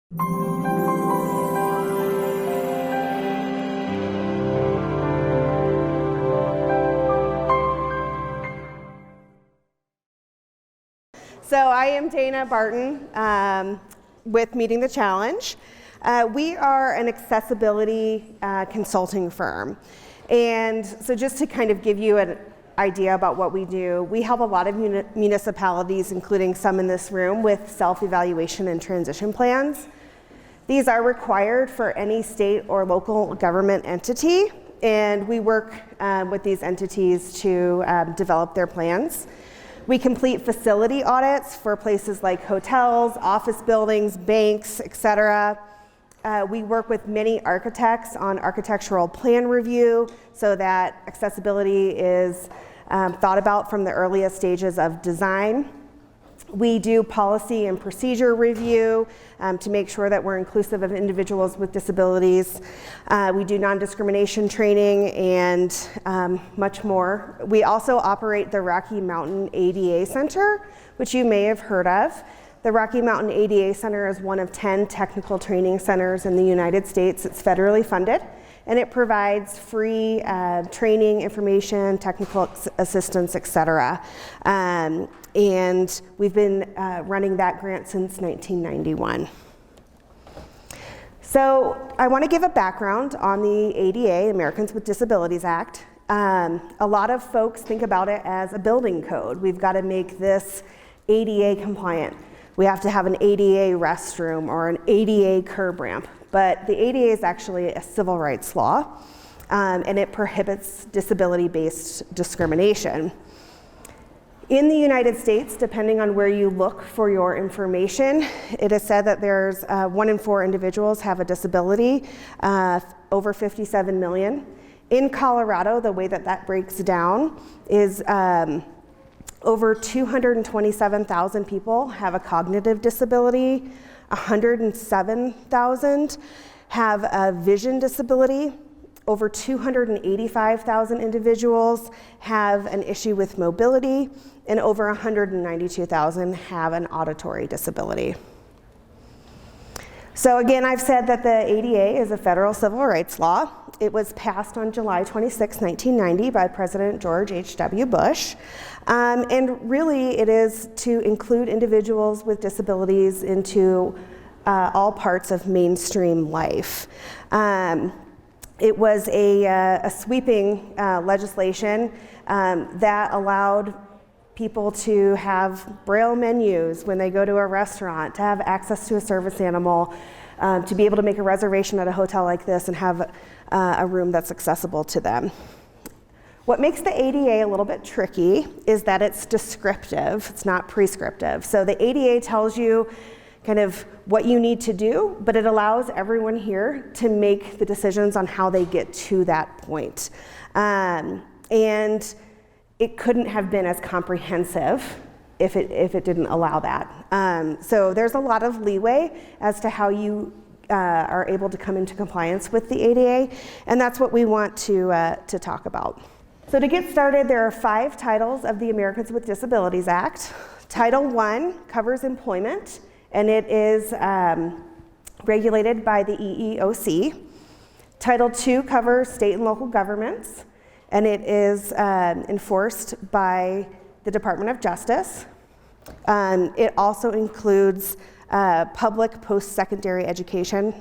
So I am Dana Barton with Meeting the Challenge. We are an accessibility consulting firm. And so just to kind of give you an idea about what we do, we help a lot of municipalities, including some in this room, with self-evaluation and transition plans. These are required for any state or local government entity, and we work with these entities to develop their plans. We complete facility audits for places like hotels, office buildings, banks, etc. We work with many architects on architectural plan review so that accessibility is thought about from the earliest stages of design. We do policy and procedure review to make sure that we're inclusive of individuals with disabilities. We do non-discrimination training and much more. We also operate the Rocky Mountain ADA Center, which you may have heard of. The Rocky Mountain ADA Center is one of 10 technical training centers in the United States. It's federally funded, and it provides free training, information, technical assistance, etc. And we've been running that grant since 1991. So I want to give a background on the ADA, Americans with Disabilities Act. A lot of folks think about it as a building code. We've got to make this ADA compliant. We have to have an ADA restroom or an ADA curb ramp. But the ADA is actually a civil rights law, and it prohibits disability-based discrimination. In the United States, depending on where you look for your information, it is said that there's 1 in 4 individuals have a disability, over 57 million. In Colorado, the way that that breaks down is over 227,000 people have a cognitive disability, 107,000 have a vision disability, over 285,000 individuals have an issue with mobility, and over 192,000 have an auditory disability. So again, I've said that the ADA is a federal civil rights law. It was passed on July 26, 1990 by President George H.W. Bush. And really it is to include individuals with disabilities into all parts of mainstream life. It was a sweeping legislation that allowed people to have Braille menus when they go to a restaurant, to have access to a service animal, to be able to make a reservation at a hotel like this and have a room that's accessible to them. What makes the ADA a little bit tricky is that it's descriptive, it's not prescriptive. So the ADA tells you kind of what you need to do, but it allows everyone here to make the decisions on how they get to that point. And it couldn't have been as comprehensive if it didn't allow that. So there's a lot of leeway as to how you are able to come into compliance with the ADA, and that's what we want to talk about. So to get started, there are 5 titles of the Americans with Disabilities Act. Title I covers employment, and it is regulated by the EEOC. Title II covers state and local governments, and it is enforced by the Department of Justice. It also includes public post-secondary education.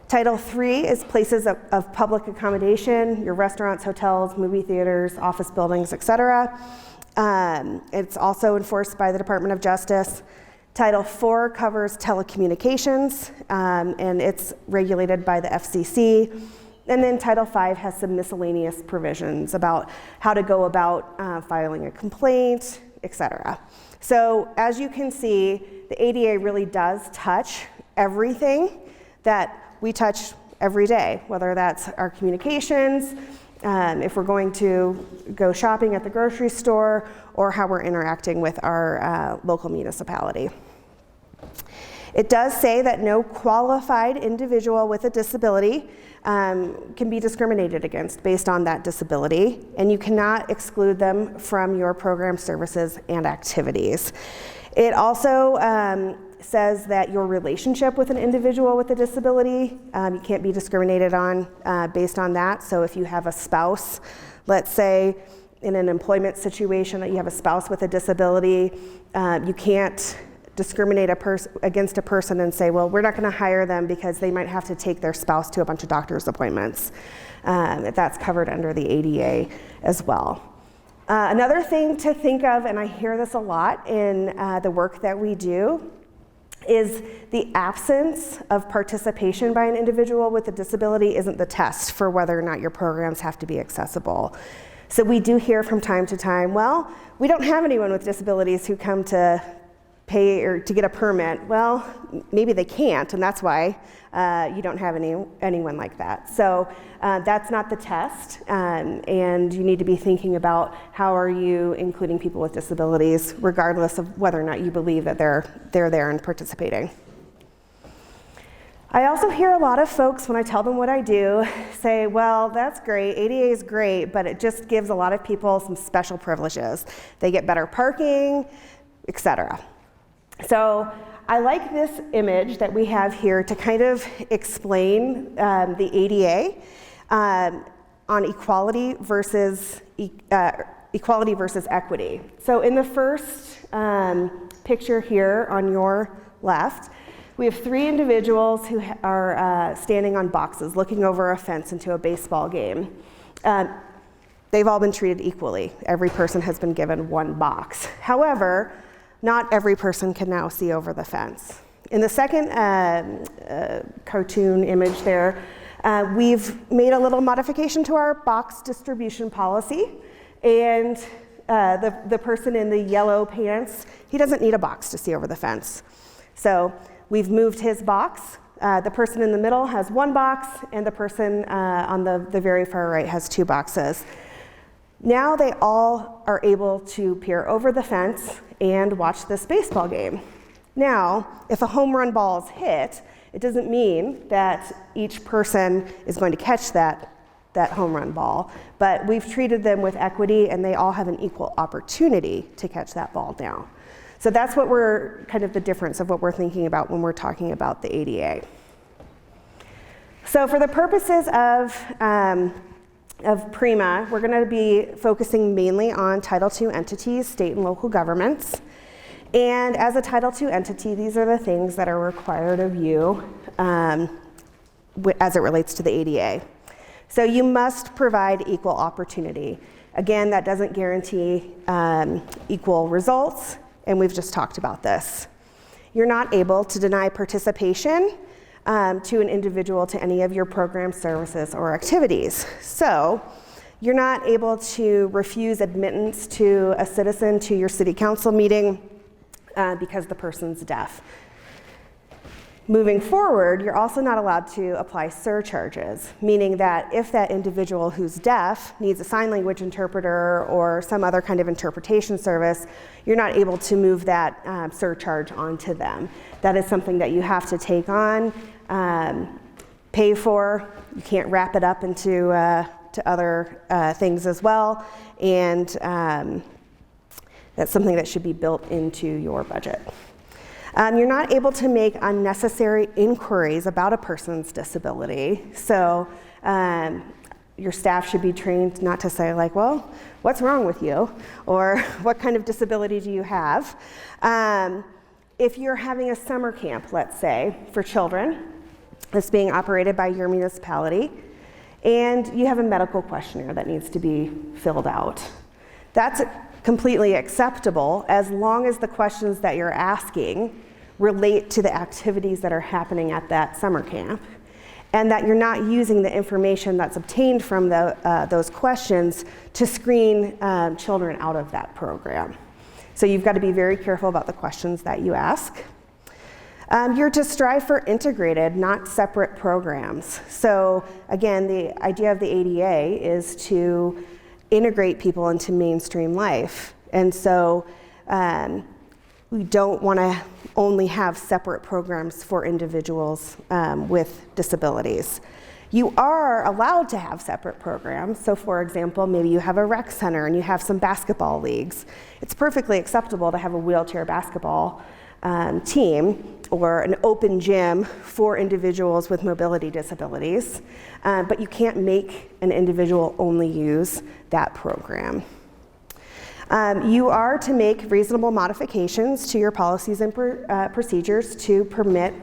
Title III is places of public accommodation, your restaurants, hotels, movie theaters, office buildings, etc. It's also enforced by the Department of Justice. Title IV covers telecommunications, and it's regulated by the FCC. And then Title V has some miscellaneous provisions about how to go about filing a complaint, etc. So as you can see, the ADA really does touch everything that we touch every day, whether that's our communications, if we're going to go shopping at the grocery store, or how we're interacting with our local municipality. It does say that no qualified individual with a disability can be discriminated against based on that disability, and you cannot exclude them from your program services and activities. It also says that your relationship with an individual with a disability, you can't be discriminated on based on that. So if you have a spouse, let's say in an employment situation that you have a spouse with a disability, you can't discriminate against a person and say, well, we're not going to hire them because they might have to take their spouse to a bunch of doctor's appointments. That's covered under the ADA as well. Another thing to think of, and I hear this a lot in the work that we do, is the absence of participation by an individual with a disability isn't the test for whether or not your programs have to be accessible. So we do hear from time to time, well, we don't have anyone with disabilities who come to pay or to get a permit. Well, maybe they can't, and that's why you don't have anyone like that. So that's not the test, and you need to be thinking about how are you including people with disabilities, regardless of whether or not you believe that they're there and participating. I also hear a lot of folks, when I tell them what I do, say, well, that's great, ADA is great, but it just gives a lot of people some special privileges. They get better parking, etc. So I like this image that we have here to kind of explain the ADA on equality versus equity. So in the first picture here on your left, we have 3 individuals who are standing on boxes, looking over a fence into a baseball game. They've all been treated equally. Every person has been given 1 box. However, not every person can now see over the fence. In the second cartoon image there, we've made a little modification to our box distribution policy, and the person in the yellow pants, he doesn't need a box to see over the fence. So we've moved his box. The person in the middle has 1 box, and the person on the very far right has 2 boxes. Now they all are able to peer over the fence and watch this baseball game. Now, if a home run ball is hit, it doesn't mean that each person is going to catch that home run ball, but we've treated them with equity and they all have an equal opportunity to catch that ball now. So that's what we're, kind of the difference of what we're thinking about when we're talking about the ADA. So for the purposes of PREMA, we're going to be focusing mainly on Title II entities, state and local governments. And as a Title II entity, these are the things that are required of you as it relates to the ADA. So you must provide equal opportunity. Again, that doesn't guarantee equal results, and we've just talked about this. You're not able to deny participation to an individual to any of your program services or activities. So you're not able to refuse admittance to a citizen to your city council meeting because the person's deaf. Moving forward, you're also not allowed to apply surcharges, meaning that if that individual who's deaf needs a sign language interpreter or some other kind of interpretation service, you're not able to move that surcharge onto them. That is something that you have to take on, pay for. You can't wrap it up into to other things as well, and that's something that should be built into your budget. You're not able to make unnecessary inquiries about a person's disability. So your staff should be trained not to say like, well, what's wrong with you? Or what kind of disability do you have? If you're having a summer camp, let's say, for children, that's being operated by your municipality, and you have a medical questionnaire that needs to be filled out, that's completely acceptable as long as the questions that you're asking relate to the activities that are happening at that summer camp, and that you're not using the information that's obtained from those questions to screen children out of that program. So you've got to be very careful about the questions that you ask. You're to strive for integrated, not separate programs. So again, the idea of the ADA is to integrate people into mainstream life. And so we don't want to only have separate programs for individuals with disabilities. You are allowed to have separate programs. So for example, maybe you have a rec center and you have some basketball leagues. It's perfectly acceptable to have a wheelchair basketball team or an open gym for individuals with mobility disabilities, but you can't make an individual only use that program. You are to make reasonable modifications to your policies and procedures to permit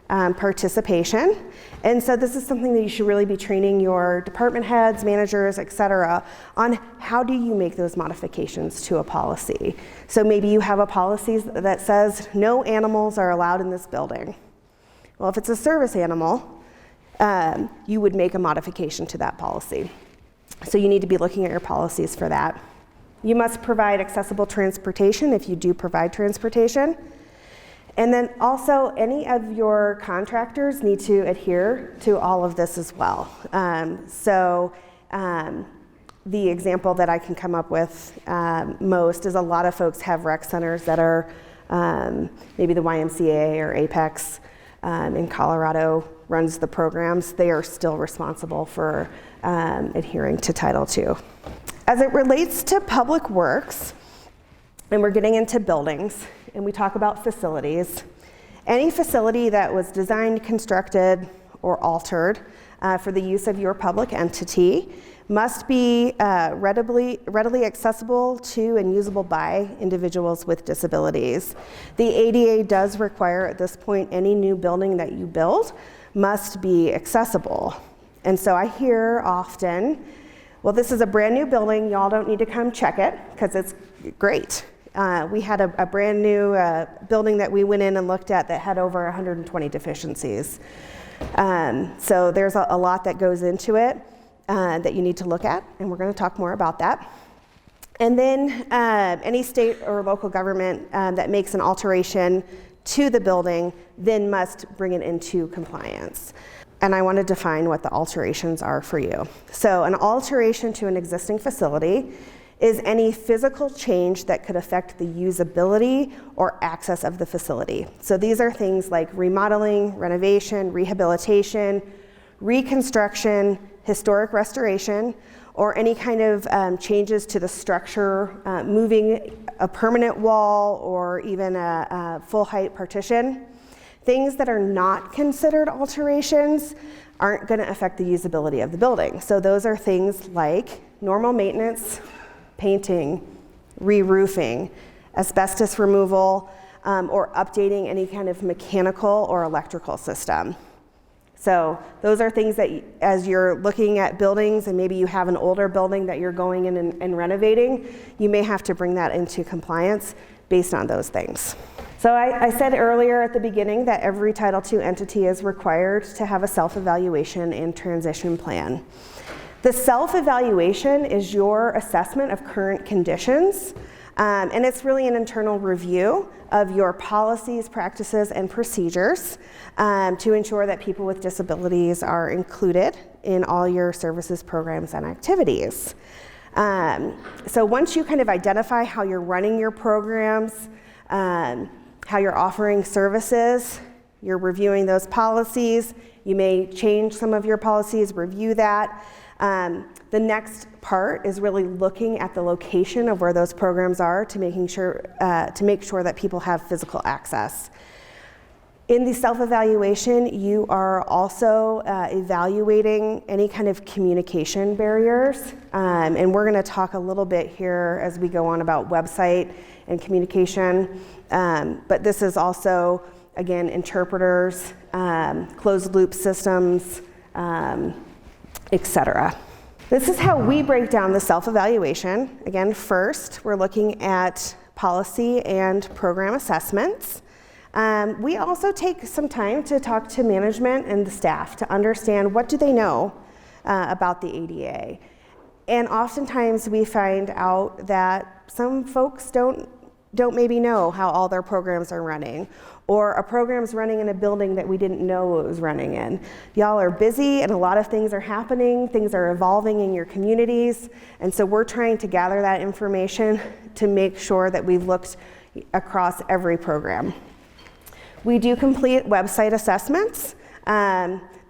participation. And so this is something that you should really be training your department heads, managers, et cetera, on how do you make those modifications to a policy. So maybe you have a policy that says no animals are allowed in this building. Well, if it's a service animal, you would make a modification to that policy. So you need to be looking at your policies for that. You must provide accessible transportation if you do provide transportation. And then also, any of your contractors need to adhere to all of this as well. The example that I can come up with most is a lot of folks have rec centers that are maybe the YMCA or Apex in Colorado runs the programs. They are still responsible for adhering to Title II. As it relates to public works, and we're getting into buildings, and we talk about facilities, any facility that was designed, constructed, or altered for the use of your public entity must be readily accessible to and usable by individuals with disabilities. The ADA does require at this point any new building that you build must be accessible. And so I hear often, well, this is a brand new building, y'all don't need to come check it because it's great. We had a brand new building that we went in and looked at that had over 120 deficiencies. So there's a lot that goes into it that you need to look at, and we're going to talk more about that. And then any state or local government that makes an alteration to the building then must bring it into compliance. And I want to define what the alterations are for you. So an alteration to an existing facility is any physical change that could affect the usability or access of the facility. So these are things like remodeling, renovation, rehabilitation, reconstruction, historic restoration, or any kind of changes to the structure, moving a permanent wall or even a full height partition. Things that are not considered alterations aren't going to affect the usability of the building. So those are things like normal maintenance, painting, re-roofing, asbestos removal, or updating any kind of mechanical or electrical system. So those are things that as you're looking at buildings and maybe you have an older building that you're going in and renovating, you may have to bring that into compliance based on those things. So I said earlier at the beginning that every Title II entity is required to have a self-evaluation and transition plan. The self-evaluation is your assessment of current conditions, and it's really an internal review of your policies, practices, and procedures to ensure that people with disabilities are included in all your services, programs, and activities. So once you kind of identify how you're running your programs, how you're offering services, you're reviewing those policies, you may change some of your policies, review that. The next part is really looking at the location of where those programs are to make sure that people have physical access. In the self-evaluation, you are also evaluating any kind of communication barriers, and we're going to talk a little bit here as we go on about website and communication, but this is also, again, interpreters, closed loop systems, etc. This is how we break down the self-evaluation. Again, first, we're looking at policy and program assessments. We also take some time to talk to management and the staff to understand what do they know about the ADA. And oftentimes we find out that some folks don't maybe know how all their programs are running, or a program's running in a building that we didn't know it was running in. Y'all are busy and a lot of things are happening, things are evolving in your communities, and so we're trying to gather that information to make sure that we've looked across every program. We do complete website assessments.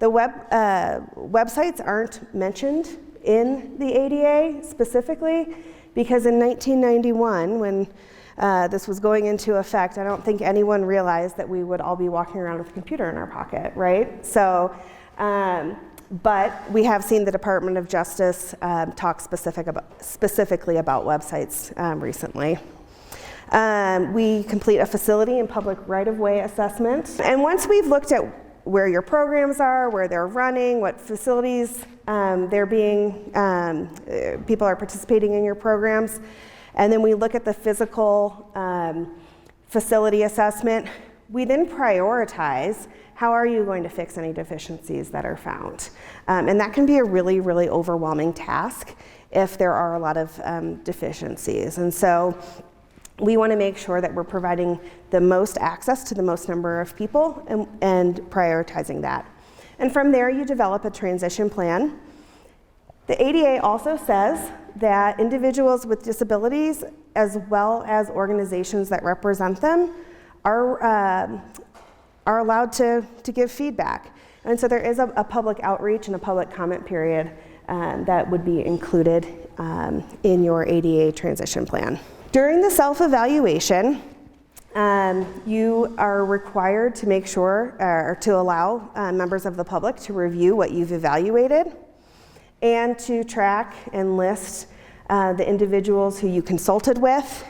Websites aren't mentioned in the ADA specifically because in 1991, when this was going into effect, I don't think anyone realized that we would all be walking around with a computer in our pocket, right? So, but we have seen the Department of Justice talk specifically about websites recently. We complete a facility and public right-of-way assessment. And once we've looked at where your programs are, where they're running, what facilities people are participating in your programs, and then we look at the physical facility assessment, we then prioritize how are you going to fix any deficiencies that are found. And that can be a really, really overwhelming task if there are a lot of deficiencies. And so we want to make sure that we're providing the most access to the most number of people and prioritizing that. And from there, you develop a transition plan. The ADA also says that individuals with disabilities, as well as organizations that represent them, are allowed to give feedback. And so there is a public outreach and a public comment period that would be included in your ADA transition plan. During the self-evaluation, you are required to make sure or to allow members of the public to review what you've evaluated and to track and list the individuals who you consulted with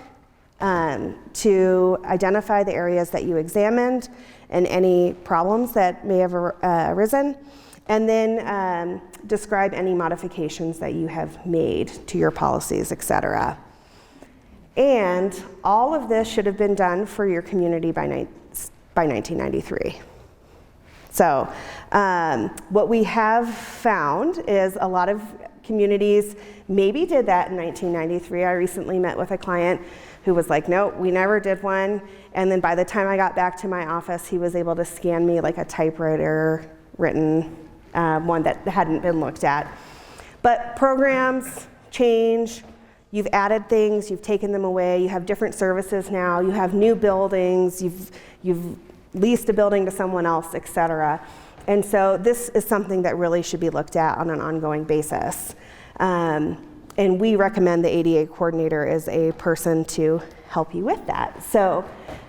to identify the areas that you examined and any problems that may have arisen, and then describe any modifications that you have made to your policies, etc. And all of this should have been done for your community by 1993. So what we have found is a lot of communities maybe did that in 1993. I recently met with a client who was like, no, we never did one. And then by the time I got back to my office, he was able to scan me like a typewriter written one that hadn't been looked at. But programs change. You've added things, you've taken them away, you have different services now, you have new buildings, you've leased a building to someone else, etc. And so this is something that really should be looked at on an ongoing basis. And we recommend the ADA coordinator is a person to help you with that. So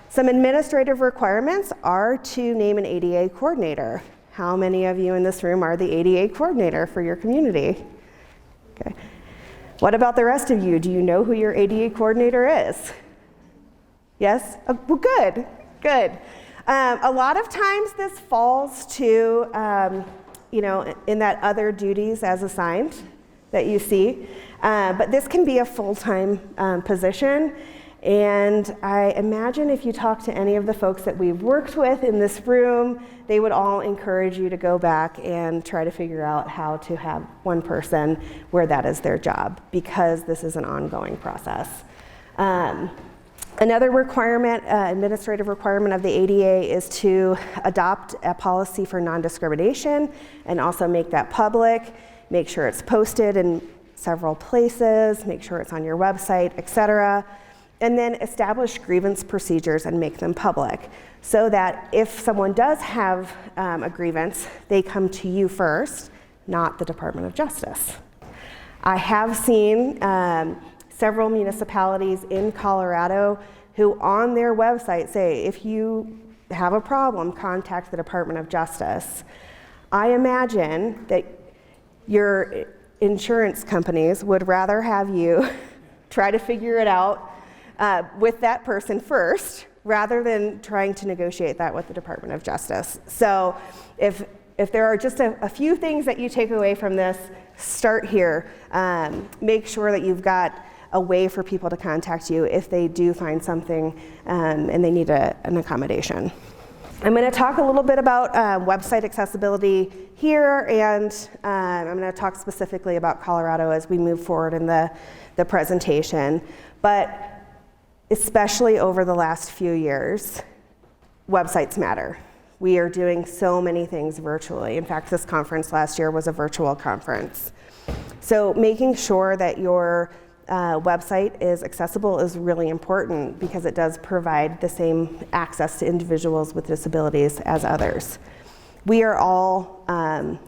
some administrative requirements are to name an ADA coordinator. How many of you in this room are the ADA coordinator for your community? Okay. What about the rest of you? Do you know who your ADA coordinator is? Yes? Oh, well, good, good. A lot of times this falls to, in that other duties as assigned that you see. But this can be a full-time position. And I imagine if you talk to any of the folks that we've worked with in this room, they would all encourage you to go back and try to figure out how to have one person where that is their job, because this is an ongoing process. Another requirement, administrative requirement of the ADA is to adopt a policy for non-discrimination and also make that public, make sure it's posted in several places, make sure it's on your website, etc. And then establish grievance procedures and make them public so that if someone does have a grievance, they come to you first, not the Department of Justice. I have seen several municipalities in Colorado who on their website say, if you have a problem, contact the Department of Justice. I imagine that your insurance companies would rather have you try to figure it out with that person first, rather than trying to negotiate that with the Department of Justice. So if there are just a few things that you take away from this, start here. Make sure that you've got a way for people to contact you if they do find something and they need an accommodation. I'm going to talk a little bit about website accessibility here, and I'm going to talk specifically about Colorado as we move forward in the presentation. But especially over the last few years, websites matter. We are doing so many things virtually. In fact, this conference last year was a virtual conference. So making sure that your website is accessible is really important, because it does provide the same access to individuals with disabilities as others. we are all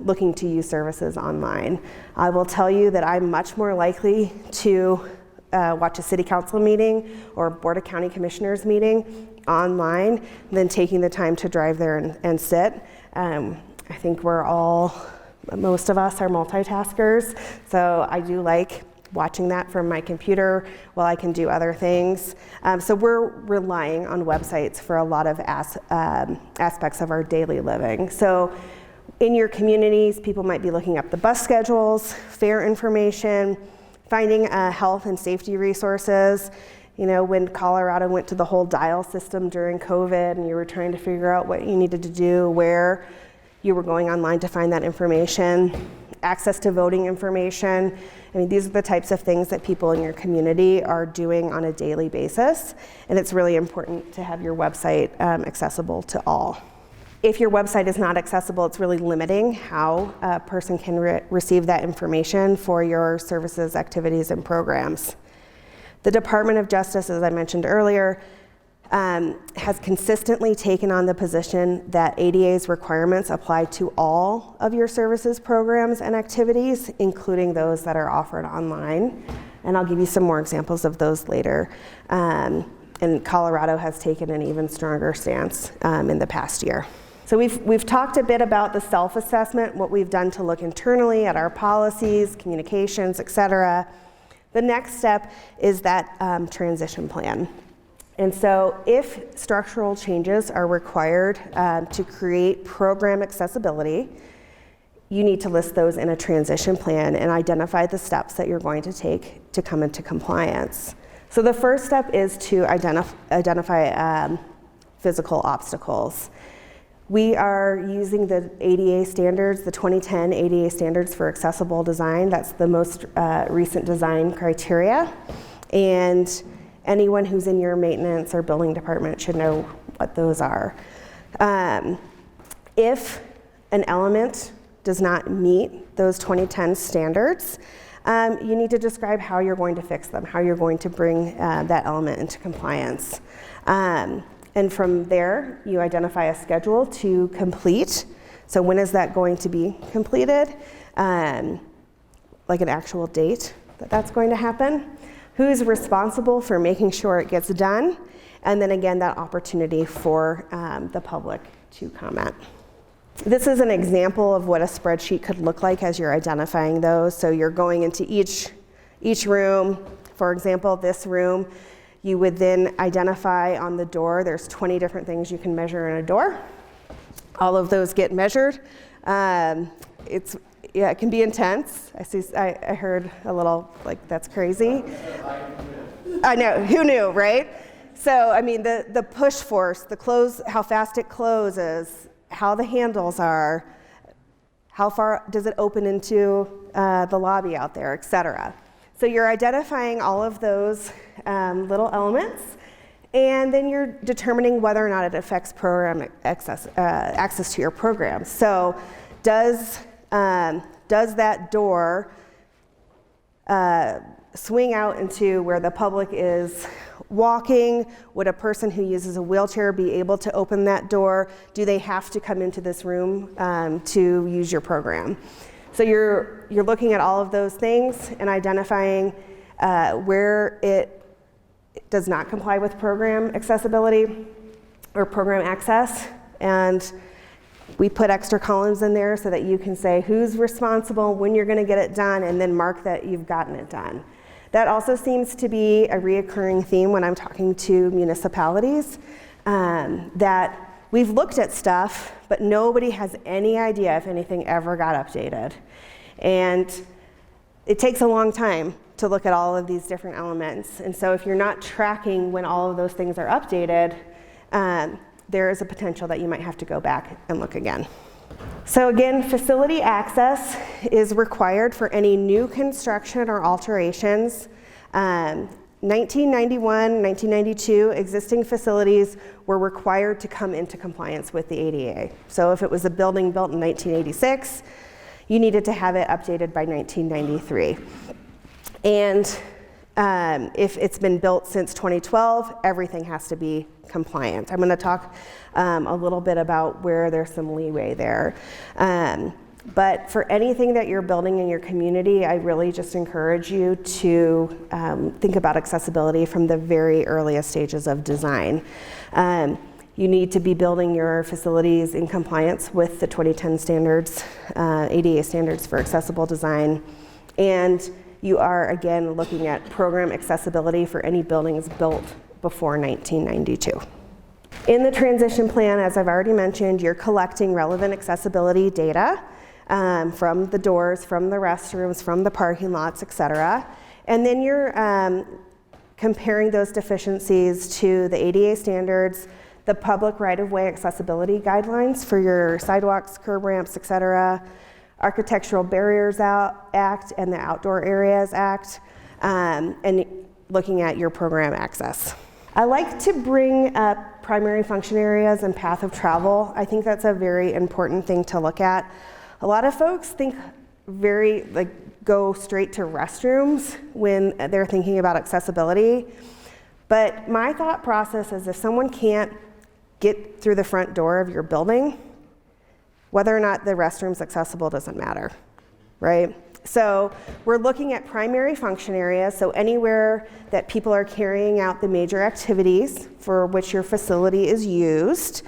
looking to use services online. I will tell you that I'm much more likely to watch a city council meeting or Board of County Commissioners meeting online than taking the time to drive there and sit. I think most of us are multitaskers, so I do like watching that from my computer while I can do other things. So we're relying on websites for a lot of aspects of our daily living. So in your communities, people might be looking up the bus schedules, fare information, finding health and safety resources. You know, when Colorado went to the whole dial system during COVID and you were trying to figure out what you needed to do, where you were going online to find that information, access to voting information. I mean, these are the types of things that people in your community are doing on a daily basis, and it's really important to have your website accessible to all. If your website is not accessible, it's really limiting how a person can receive that information for your services, activities, and programs. The Department of Justice, as I mentioned earlier, has consistently taken on the position that ADA's requirements apply to all of your services, programs, and activities, including those that are offered online. And I'll give you some more examples of those later. And Colorado has taken an even stronger stance in the past year. So we've talked a bit about the self-assessment, what we've done to look internally at our policies, communications, et cetera. The next step is that transition plan. And so if structural changes are required to create program accessibility, you need to list those in a transition plan and identify the steps that you're going to take to come into compliance. So the first step is to identify physical obstacles. We are using the ADA standards, the 2010 ADA standards for accessible design. That's the most recent design criteria. And anyone who's in your maintenance or building department should know what those are. If an element does not meet those 2010 standards, you need to describe how you're going to fix them, how you're going to bring that element into compliance. And from there, you identify a schedule to complete. So when is that going to be completed? Like an actual date that that's going to happen. Who is responsible for making sure it gets done? And then again, that opportunity for the public to comment. This is an example of what a spreadsheet could look like as you're identifying those. So you're going into each room. For example, this room, you would then identify on the door, there's 20 different things you can measure in a door. All of those get measured. It can be intense. I heard a little like, that's crazy. I know, who knew, right? So, I mean, the push force, the close, how fast it closes, how the handles are, how far does it open into the lobby out there, et cetera. So you're identifying all of those little elements, and then you're determining whether or not it affects program access to your program. So does that door swing out into where the public is walking? Would a person who uses a wheelchair be able to open that door? Do they have to come into this room to use your program? So you're looking at all of those things and identifying where it does not comply with program accessibility or program access. And we put extra columns in there so that you can say who's responsible, when you're going to get it done, and then mark that you've gotten it done. That also seems to be a reoccurring theme when I'm talking to municipalities, that we've looked at stuff, but nobody has any idea if anything ever got updated. And it takes a long time to look at all of these different elements. And so if you're not tracking when all of those things are updated, there is a potential that you might have to go back and look again. So again, facility access is required for any new construction or alterations. 1991, 1992, existing facilities were required to come into compliance with the ADA. So if it was a building built in 1986, you needed to have it updated by 1993. And If it's been built since 2012, everything has to be compliant. I'm going to talk a little bit about where there's some leeway there. But for anything that you're building in your community, I really just encourage you to think about accessibility from the very earliest stages of design. You need to be building your facilities in compliance with the 2010 standards, ADA standards for accessible design. And you are, again, looking at program accessibility for any buildings built before 1992. In the transition plan, as I've already mentioned, you're collecting relevant accessibility data from the doors, from the restrooms, from the parking lots, et cetera. And then you're comparing those deficiencies to the ADA standards, the public right-of-way accessibility guidelines for your sidewalks, curb ramps, et cetera, Architectural Barriers Act and the Outdoor Areas Act, and looking at your program access. I like to bring up primary function areas and path of travel. I think that's a very important thing to look at. A lot of folks think go straight to restrooms when they're thinking about accessibility. But my thought process is if someone can't get through the front door of your building, whether or not the restroom's accessible doesn't matter, right? So we're looking at primary function areas, so anywhere that people are carrying out the major activities for which your facility is used.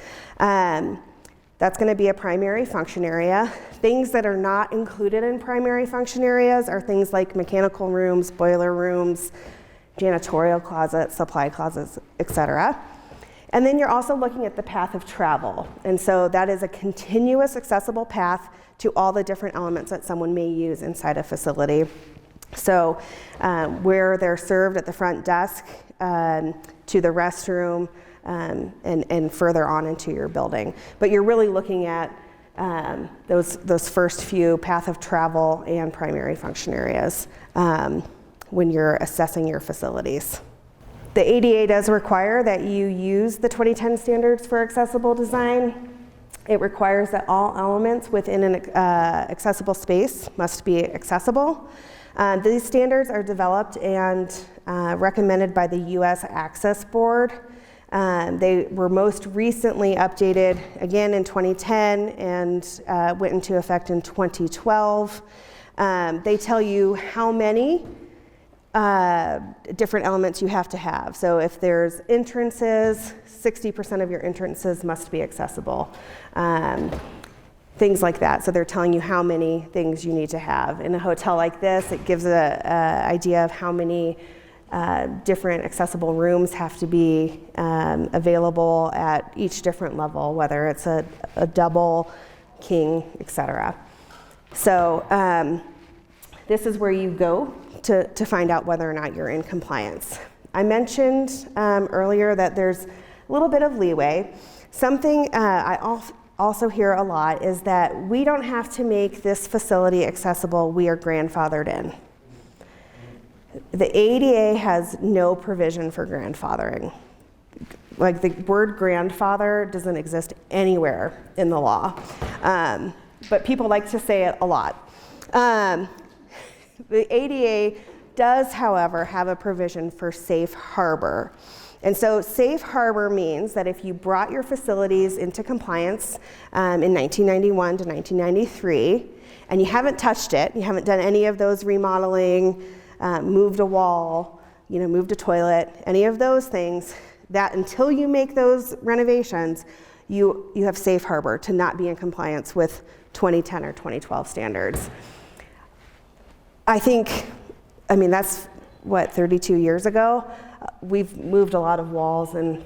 That's going to be a primary function area. Things that are not included in primary function areas are things like mechanical rooms, boiler rooms, janitorial closets, supply closets, et cetera. And then you're also looking at the path of travel. And so that is a continuous accessible path to all the different elements that someone may use inside a facility. So where they're served at the front desk, to the restroom, and further on into your building. But you're really looking at those first few path of travel and primary function areas when you're assessing your facilities. The ADA does require that you use the 2010 standards for accessible design. It requires that all elements within an accessible space must be accessible. These standards are developed and recommended by the U.S. Access Board. They were most recently updated again in 2010 and went into effect in 2012. They tell you how many different elements you have to have. So if there's entrances, 60% of your entrances must be accessible. Things like that. So they're telling you how many things you need to have. In a hotel like this, it gives an idea of how many different accessible rooms have to be available at each different level, whether it's a double, king, etc. So this is where you go to find out whether or not you're in compliance. I mentioned earlier that there's a little bit of leeway. Something I also hear a lot is that we don't have to make this facility accessible, we are grandfathered in. The ADA has no provision for grandfathering. Like the word grandfather doesn't exist anywhere in the law, but people like to say it a lot. The ADA does, however, have a provision for safe harbor. And so safe harbor means that if you brought your facilities into compliance in 1991 to 1993, and you haven't touched it, you haven't done any of those remodeling, moved a wall, moved a toilet, any of those things, that until you make those renovations, you have safe harbor to not be in compliance with 2010 or 2012 standards. That's 32 years ago. We've moved a lot of walls and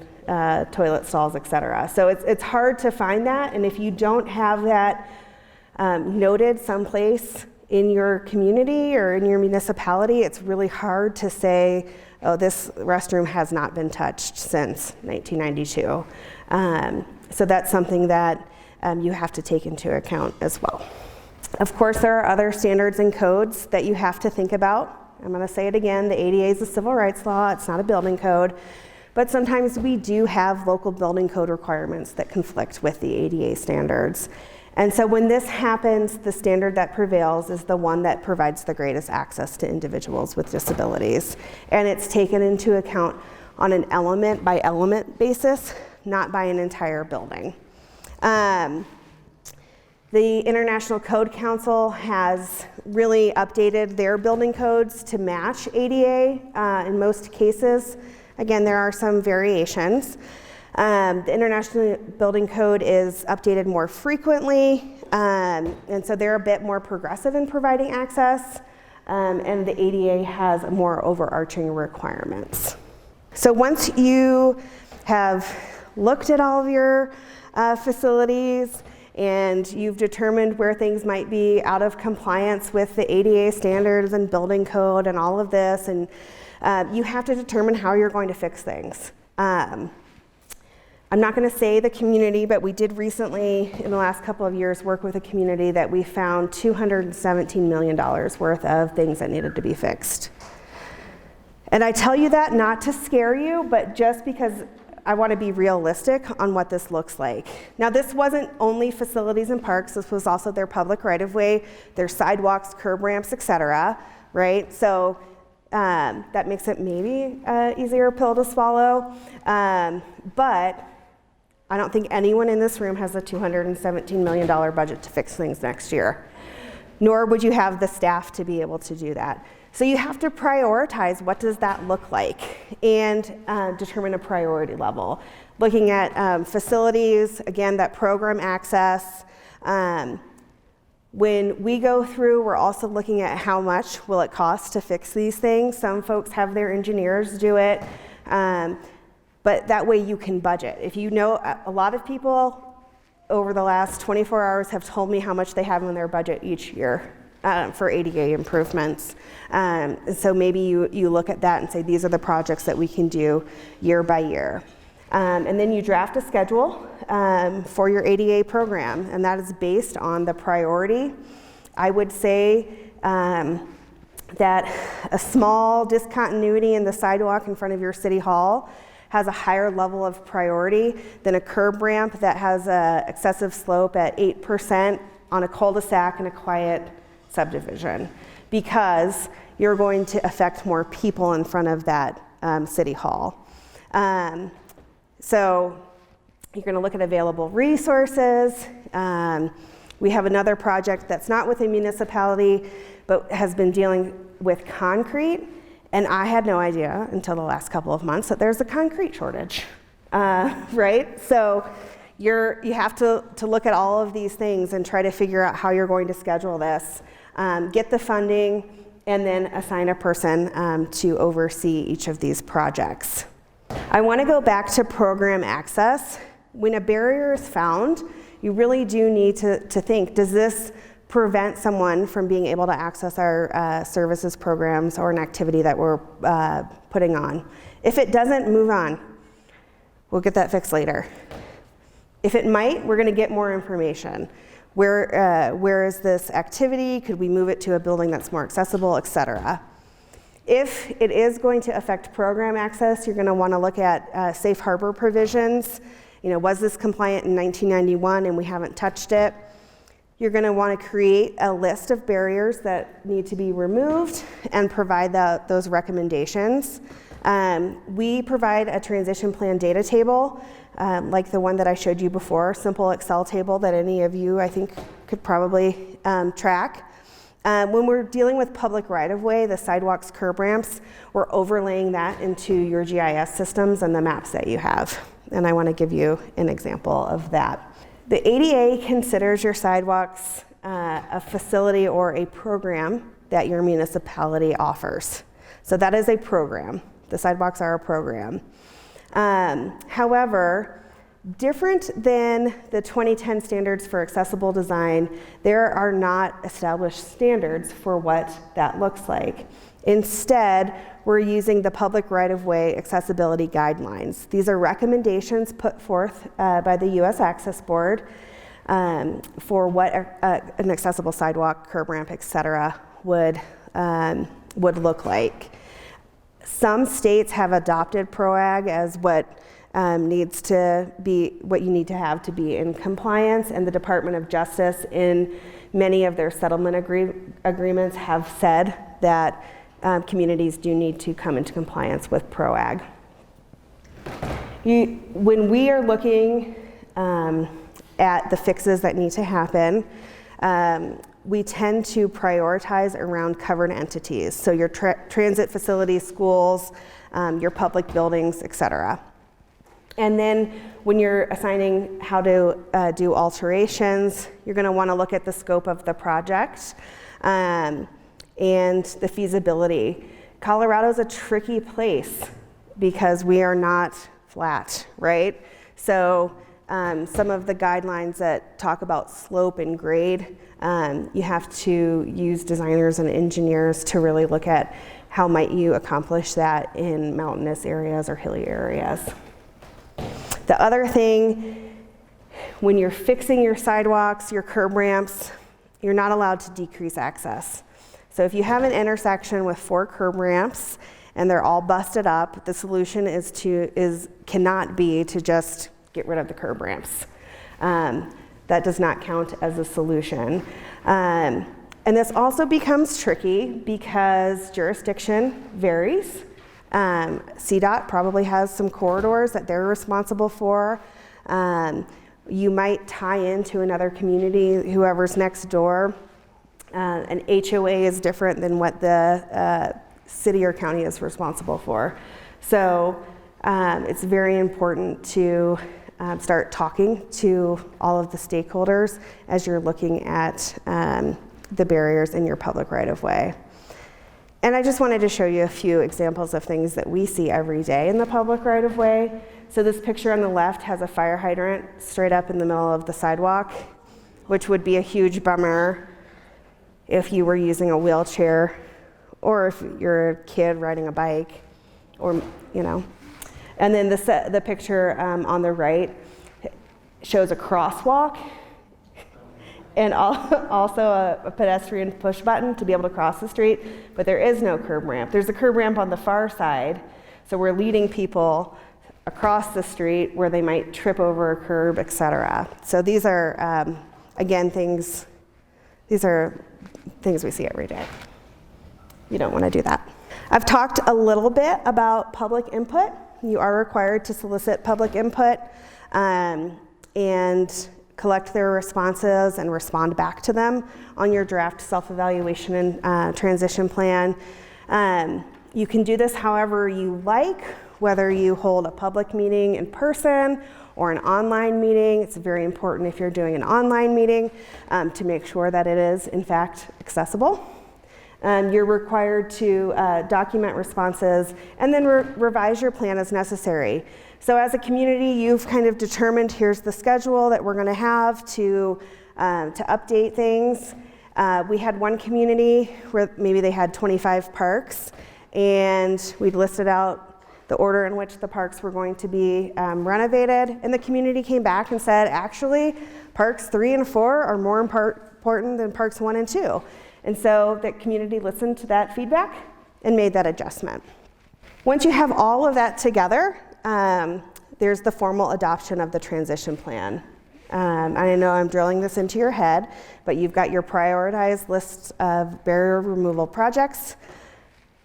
toilet stalls, et cetera. So it's hard to find that, and if you don't have that noted someplace in your community or in your municipality, it's really hard to say, oh, this restroom has not been touched since 1992. So that's something that you have to take into account as well. Of course, there are other standards and codes that you have to think about. I'm going to say it again, the ADA is a civil rights law, it's not a building code, but sometimes we do have local building code requirements that conflict with the ADA standards. And so when this happens, the standard that prevails is the one that provides the greatest access to individuals with disabilities. And it's taken into account on an element by element basis, not by an entire building. The International Code Council has really updated their building codes to match ADA in most cases. Again, there are some variations. The International Building Code is updated more frequently, and so they're a bit more progressive in providing access, and the ADA has more overarching requirements. So once you have looked at all of your facilities and you've determined where things might be out of compliance with the ADA standards and building code and all of this, and you have to determine how you're going to fix things. I'm not going to say the community, but we did recently, in the last couple of years, work with a community that we found $217 million worth of things that needed to be fixed. And I tell you that not to scare you, but just because I want to be realistic on what this looks like. Now, this wasn't only facilities and parks, this was also their public right-of-way, their sidewalks, curb ramps, etc., right? So that makes it maybe an easier pill to swallow, but I don't think anyone in this room has a $217 million budget to fix things next year, nor would you have the staff to be able to do that. So you have to prioritize what does that look like and determine a priority level. Looking at facilities, again, that program access. When we go through, we're also looking at how much will it cost to fix these things. Some folks have their engineers do it. But that way you can budget. If you know, a lot of people over the last 24 hours have told me how much they have in their budget each year for ADA improvements. And so maybe you look at that and say, these are the projects that we can do year by year. And then you draft a schedule for your ADA program, and that is based on the priority. I would say that a small discontinuity in the sidewalk in front of your city hall has a higher level of priority than a curb ramp that has an excessive slope at 8% on a cul-de-sac in a quiet subdivision, because you're going to affect more people in front of that city hall. So you're going to look at available resources. We have another project that's not with a municipality, but has been dealing with concrete. And I had no idea until the last couple of months that there's a concrete shortage, right? So you have to look at all of these things and try to figure out how you're going to schedule this, get the funding, and then assign a person to oversee each of these projects. I want to go back to program access. When a barrier is found, you really do need to think, does this prevent someone from being able to access our services programs or an activity that we're putting on? If it doesn't, move on. We'll get that fixed later. If it might, we're going to get more information. Where is this activity? Could we move it to a building that's more accessible, etc.? If it is going to affect program access, you're going to want to look at safe harbor provisions. You know, was this compliant in 1991 and we haven't touched it? You're going to want to create a list of barriers that need to be removed and provide those recommendations. We provide a transition plan data table, like the one that I showed you before, simple Excel table that any of you, I think, could probably track. When we're dealing with public right-of-way, the sidewalks, curb ramps, we're overlaying that into your GIS systems and the maps that you have. And I want to give you an example of that. The ADA considers your sidewalks a facility or a program that your municipality offers. So that is a program. The sidewalks are a program. However, different than the 2010 standards for accessible design, there are not established standards for what that looks like. Instead, we're using the public right-of-way accessibility guidelines. These are recommendations put forth by the U.S. Access Board for what an accessible sidewalk, curb ramp, etc. would look like. Some states have adopted PROAG as what needs to be what you need to have to be in compliance, and the Department of Justice in many of their settlement agreements have said that communities do need to come into compliance with PROAG. When we are looking at the fixes that need to happen, we tend to prioritize around covered entities, so your transit facilities, schools, your public buildings, et cetera. And then when you're assigning how to do alterations, you're going to want to look at the scope of the project and the feasibility. Colorado's a tricky place because we are not flat, right? So some of the guidelines that talk about slope and grade, you have to use designers and engineers to really look at how might you accomplish that in mountainous areas or hilly areas. The other thing, when you're fixing your sidewalks, your curb ramps, you're not allowed to decrease access. So if you have an intersection with 4 curb ramps and they're all busted up, the solution cannot be to just get rid of the curb ramps. That does not count as a solution. And this also becomes tricky because jurisdiction varies. CDOT probably has some corridors that they're responsible for. You might tie into another community, whoever's next door. An HOA is different than what the city or county is responsible for. So it's very important to start talking to all of the stakeholders as you're looking at the barriers in your public right-of-way. And I just wanted to show you a few examples of things that we see every day in the public right-of-way. So this picture on the left has a fire hydrant straight up in the middle of the sidewalk, which would be a huge bummer if you were using a wheelchair or if you're a kid riding a bike, or, you know. And then the picture on the right shows a crosswalk and also a pedestrian push button to be able to cross the street, but there is no curb ramp. There's a curb ramp on the far side, so we're leading people across the street where they might trip over a curb, etc. So these are, again, these are things we see every day. You don't want to do that. I've talked a little bit about public input. You are required to solicit public input and collect their responses and respond back to them on your draft self-evaluation and transition plan. You can do this however you like, whether you hold a public meeting in person or an online meeting. It's very important if you're doing an online meeting to make sure that it is, in fact, accessible. You're required to document responses and then revise your plan as necessary. So as a community, you've kind of determined here's the schedule that we're going to have to update things. We had one community where maybe they had 25 parks, and we'd listed out the order in which the parks were going to be renovated, and the community came back and said, actually, parks 3 and 4 are more important than parks 1 and 2. And so the community listened to that feedback and made that adjustment. Once you have all of that together, there's the formal adoption of the transition plan. I know I'm drilling this into your head, but you've got your prioritized list of barrier removal projects,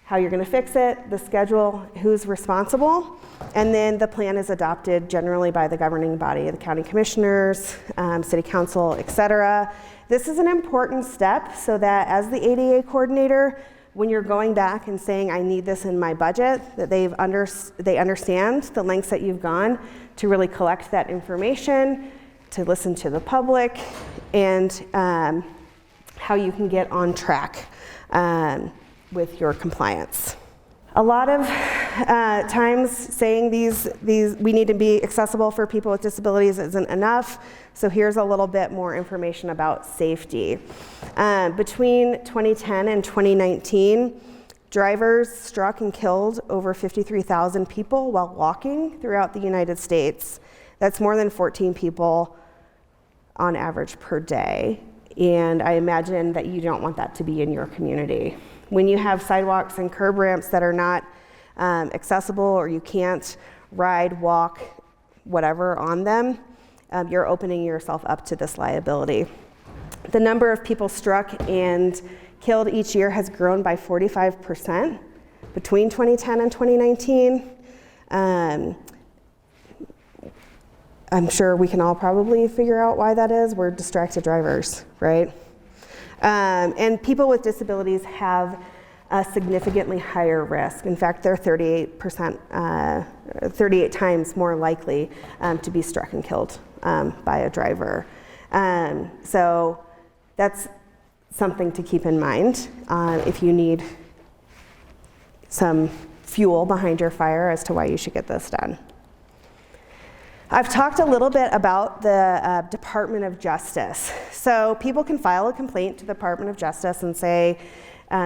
how you're going to fix it, the schedule, who's responsible, and then the plan is adopted generally by the governing body, the county commissioners, city council, etc. This is an important step so that as the ADA coordinator, when you're going back and saying, I need this in my budget, that they understand the lengths that you've gone to really collect that information, to listen to the public, and how you can get on track with your compliance. A lot of times saying these we need to be accessible for people with disabilities isn't enough, so here's a little bit more information about safety. Between 2010 and 2019, drivers struck and killed over 53,000 people while walking throughout the United States. That's more than 14 people on average per day, and I imagine that you don't want that to be in your community. When you have sidewalks and curb ramps that are not accessible, or you can't ride, walk, whatever on them, you're opening yourself up to this liability. The number of people struck and killed each year has grown by 45% between 2010 and 2019. I'm sure we can all probably figure out why that is. We're distracted drivers, right? And people with disabilities have a significantly higher risk. In fact, they're 38 times more likely to be struck and killed by a driver. So that's something to keep in mind if you need some fuel behind your fire as to why you should get this done. I've talked a little bit about the Department of Justice. So people can file a complaint to the Department of Justice and say,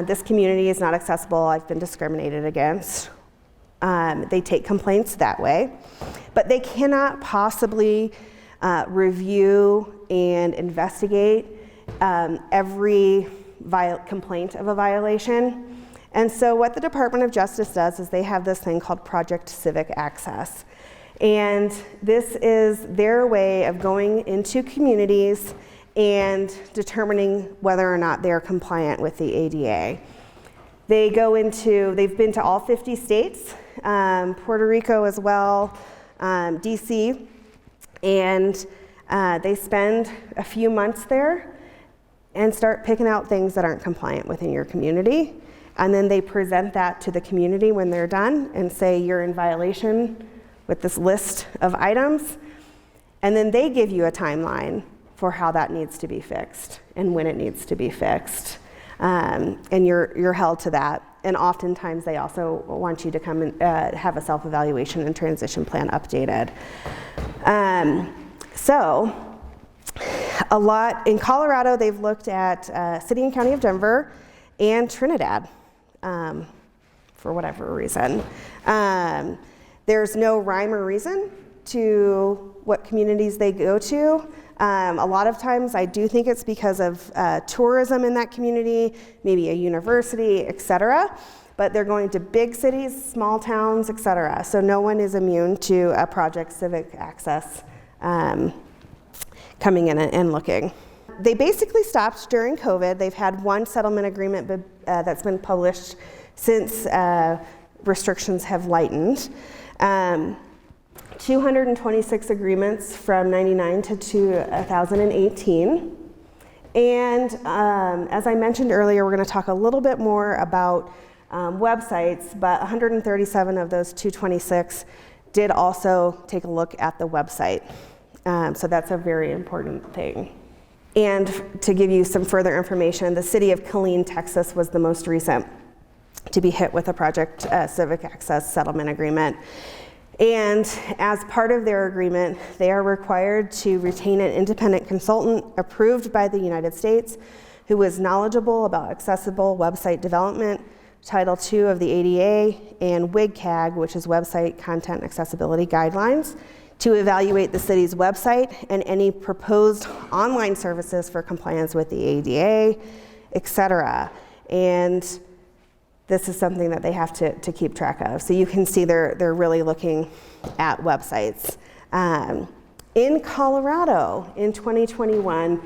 this community is not accessible, I've been discriminated against. They take complaints that way, but they cannot possibly review and investigate every complaint of a violation. And so what the Department of Justice does is they have this thing called Project Civic Access. And this is their way of going into communities and determining whether or not they're compliant with the ADA. They've been to all 50 states, Puerto Rico as well, DC, and they spend a few months there and start picking out things that aren't compliant within your community. And then they present that to the community when they're done and say, you're in violation with this list of items. And then they give you a timeline for how that needs to be fixed and when it needs to be fixed. And you're held to that. And oftentimes they also want you to come and have a self-evaluation and transition plan updated. So a lot in Colorado, they've looked at City and County of Denver and Trinidad for whatever reason. There's no rhyme or reason to what communities they go to. A lot of times I do think it's because of tourism in that community, maybe a university, et cetera. But they're going to big cities, small towns, et cetera. So no one is immune to a Project Civic Access coming in and looking. They basically stopped during COVID. They've had one settlement agreement that's been published since restrictions have lightened. 226 agreements from 99 to 2018. And as I mentioned earlier, we're going to talk a little bit more about websites, but 137 of those 226 did also take a look at the website. So that's a very important thing. And to give you some further information, the city of Killeen, Texas was the most recent to be hit with a Project Civic Access settlement agreement. And as part of their agreement, they are required to retain an independent consultant approved by the United States who is knowledgeable about accessible website development, Title II of the ADA, and WCAG, which is Website Content Accessibility Guidelines, to evaluate the city's website and any proposed online services for compliance with the ADA, et cetera. And this is something that they have to keep track of. So you can see they're really looking at websites. In Colorado, in 2021,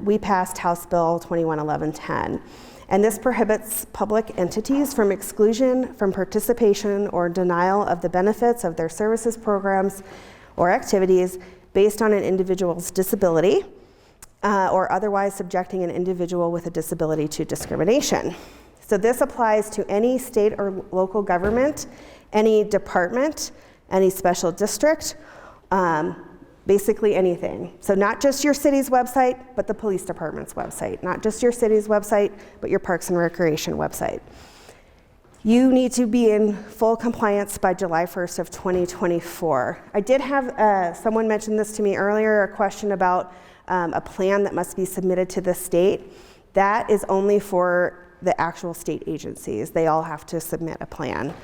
we passed House Bill 211110. And this prohibits public entities from exclusion from participation or denial of the benefits of their services, programs, or activities based on an individual's disability or otherwise subjecting an individual with a disability to discrimination. So this applies to any state or local government, any department, any special district, basically anything. So not just your city's website, but the police department's website. Not just your city's website, but your Parks and Recreation website. You need to be in full compliance by July 1st of 2024. I did have someone mention this to me earlier, a question about a plan that must be submitted to the state. That is only for the actual state agencies. They all have to submit a plan.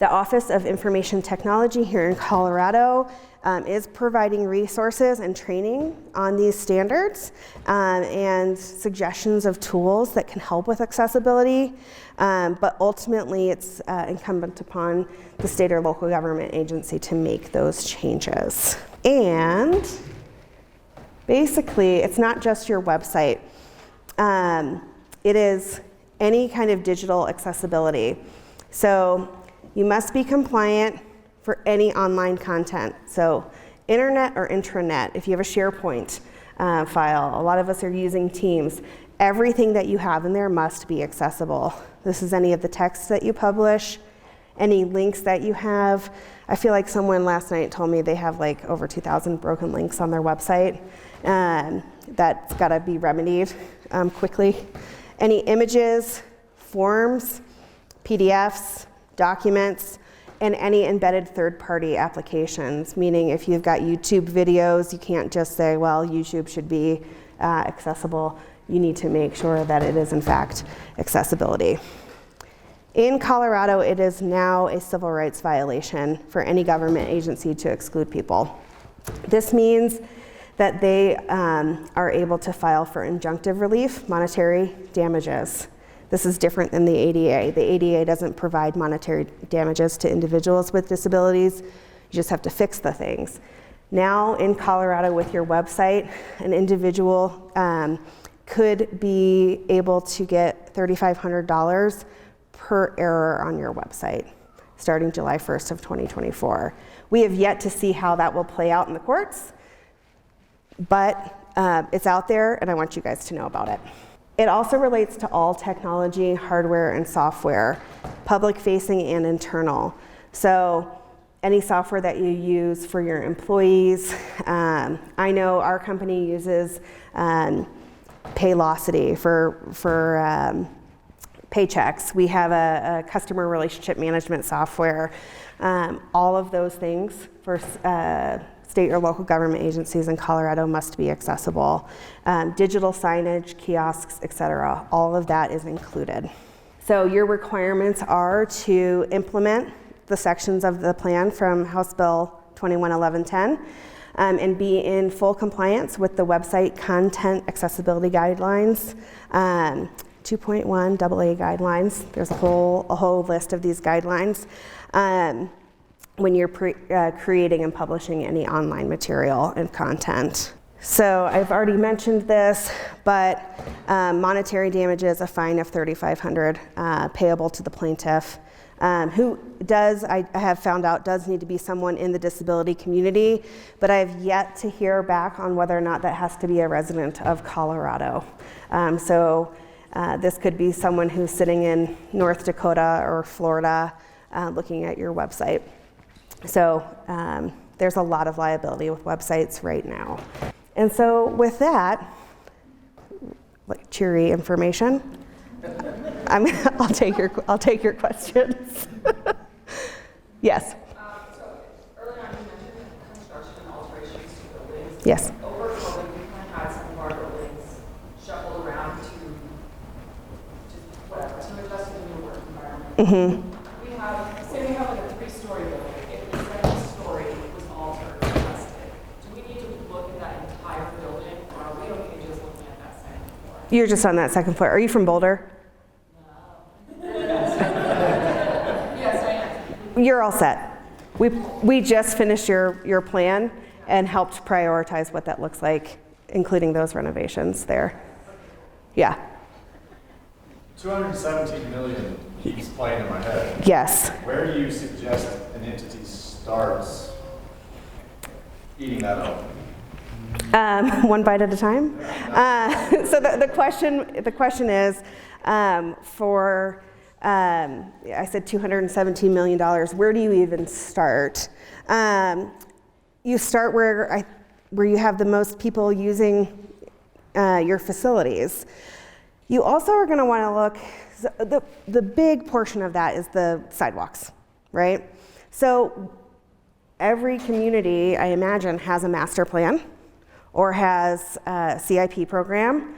The Office of Information Technology here in Colorado is providing resources and training on these standards and suggestions of tools that can help with accessibility, but ultimately it's incumbent upon the state or local government agency to make those changes. And basically, it's not just your website. It is any kind of digital accessibility. So you must be compliant for any online content. So internet or intranet, if you have a SharePoint file, a lot of us are using Teams, everything that you have in there must be accessible. This is any of the text that you publish, any links that you have. I feel like someone last night told me they have like over 2,000 broken links on their website. That's gotta be remedied quickly. Any images, forms, PDFs, documents, and any embedded third-party applications, meaning if you've got YouTube videos, you can't just say, well, YouTube should be accessible. You need to make sure that it is, in fact, accessibility. In Colorado, it is now a civil rights violation for any government agency to exclude people. This means that they are able to file for injunctive relief, monetary damages. This is different than the ADA. The ADA doesn't provide monetary damages to individuals with disabilities. You just have to fix the things. Now in Colorado with your website, an individual could be able to get $3,500 per error on your website starting July 1st of 2024. We have yet to see how that will play out in the courts, but it's out there and I want you guys to know about it. It also relates to all technology, hardware, and software, public-facing and internal. So any software that you use for your employees. I know our company uses Paylocity for paychecks. We have a customer relationship management software. All of those things for state or local government agencies in Colorado must be accessible. Digital signage, kiosks, etc. All of that is included. So your requirements are to implement the sections of the plan from House Bill 211110 and be in full compliance with the website content accessibility guidelines, 2.1 AA guidelines. There's a whole list of these guidelines. When you're creating and publishing any online material and content. So I've already mentioned this, but monetary damages, a fine of $3,500 payable to the plaintiff, who does, I have found out, does need to be someone in the disability community, but I've yet to hear back on whether or not that has to be a resident of Colorado. This could be someone who's sitting in North Dakota or Florida looking at your website. So there's a lot of liability with websites right now. And so with that, like cheery information, I'll take your questions. Yes. So earlier on you mentioned construction and alterations to buildings. Yes. Over COVID, we kind of had some of our buildings shuffled around to just whatever, to adjust to the new work environment. Mm-hmm. Say we have like a 3-story building. If the second story was altered or adjusted, do we need to look at that entire building, or are we okay just looking at that second floor? You're just on that second floor. Are you from Boulder? No. Yes, I am. You're all set. We just finished your plan and helped prioritize what that looks like, including those renovations there. Yeah. $217 million keeps playing in my head. Yes. Where do you suggest an entity starts eating that up? One bite at a time. So the question is, I said $217 million. Where do you even start? You start where you have the most people using your facilities. You also are going to want to look. The big portion of that is the sidewalks, right? So every community, I imagine, has a master plan or has a CIP program.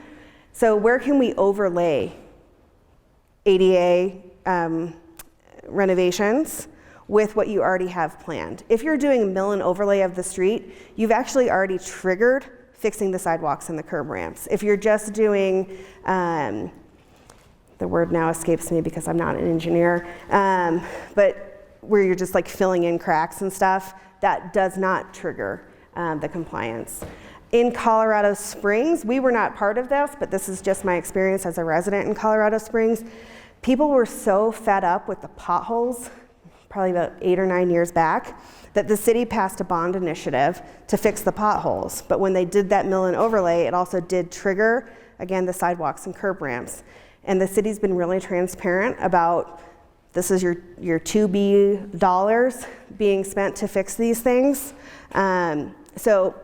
So where can we overlay ADA renovations with what you already have planned. If you're doing a mill and overlay of the street, you've actually already triggered fixing the sidewalks and the curb ramps. If you're just doing, the word now escapes me because I'm not an engineer, but where you're just like filling in cracks and stuff, that does not trigger the compliance. In Colorado Springs, we were not part of this, but this is just my experience as a resident in Colorado Springs. People were so fed up with the potholes, probably about 8 or 9 years back, that the city passed a bond initiative to fix the potholes. But when they did that mill and overlay, it also did trigger, again, the sidewalks and curb ramps. And the city's been really transparent about this is your 2B dollars being spent to fix these things. So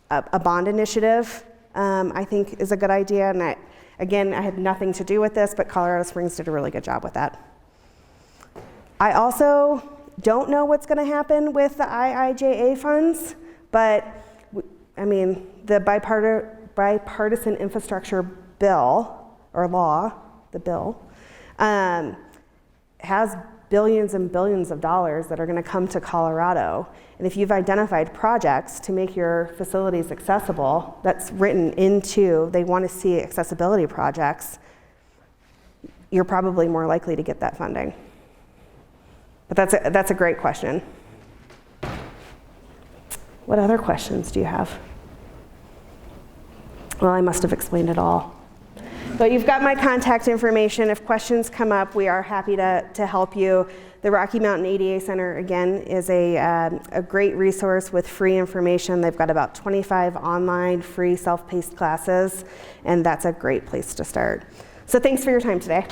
a bond initiative, I think, is a good idea. And again, I had nothing to do with this, but Colorado Springs did a really good job with that. I also don't know what's going to happen with the IIJA funds, but I mean, the bipartisan infrastructure bill, or law, the bill, has billions and billions of dollars that are going to come to Colorado. And if you've identified projects to make your facilities accessible, that's written into, they want to see accessibility projects, you're probably more likely to get that funding. But that's a great question. What other questions do you have? Well, I must have explained it all. But you've got my contact information. If questions come up, we are happy to help you. The Rocky Mountain ADA Center, again, is a great resource with free information. They've got about 25 online free self-paced classes, and that's a great place to start. So thanks for your time today.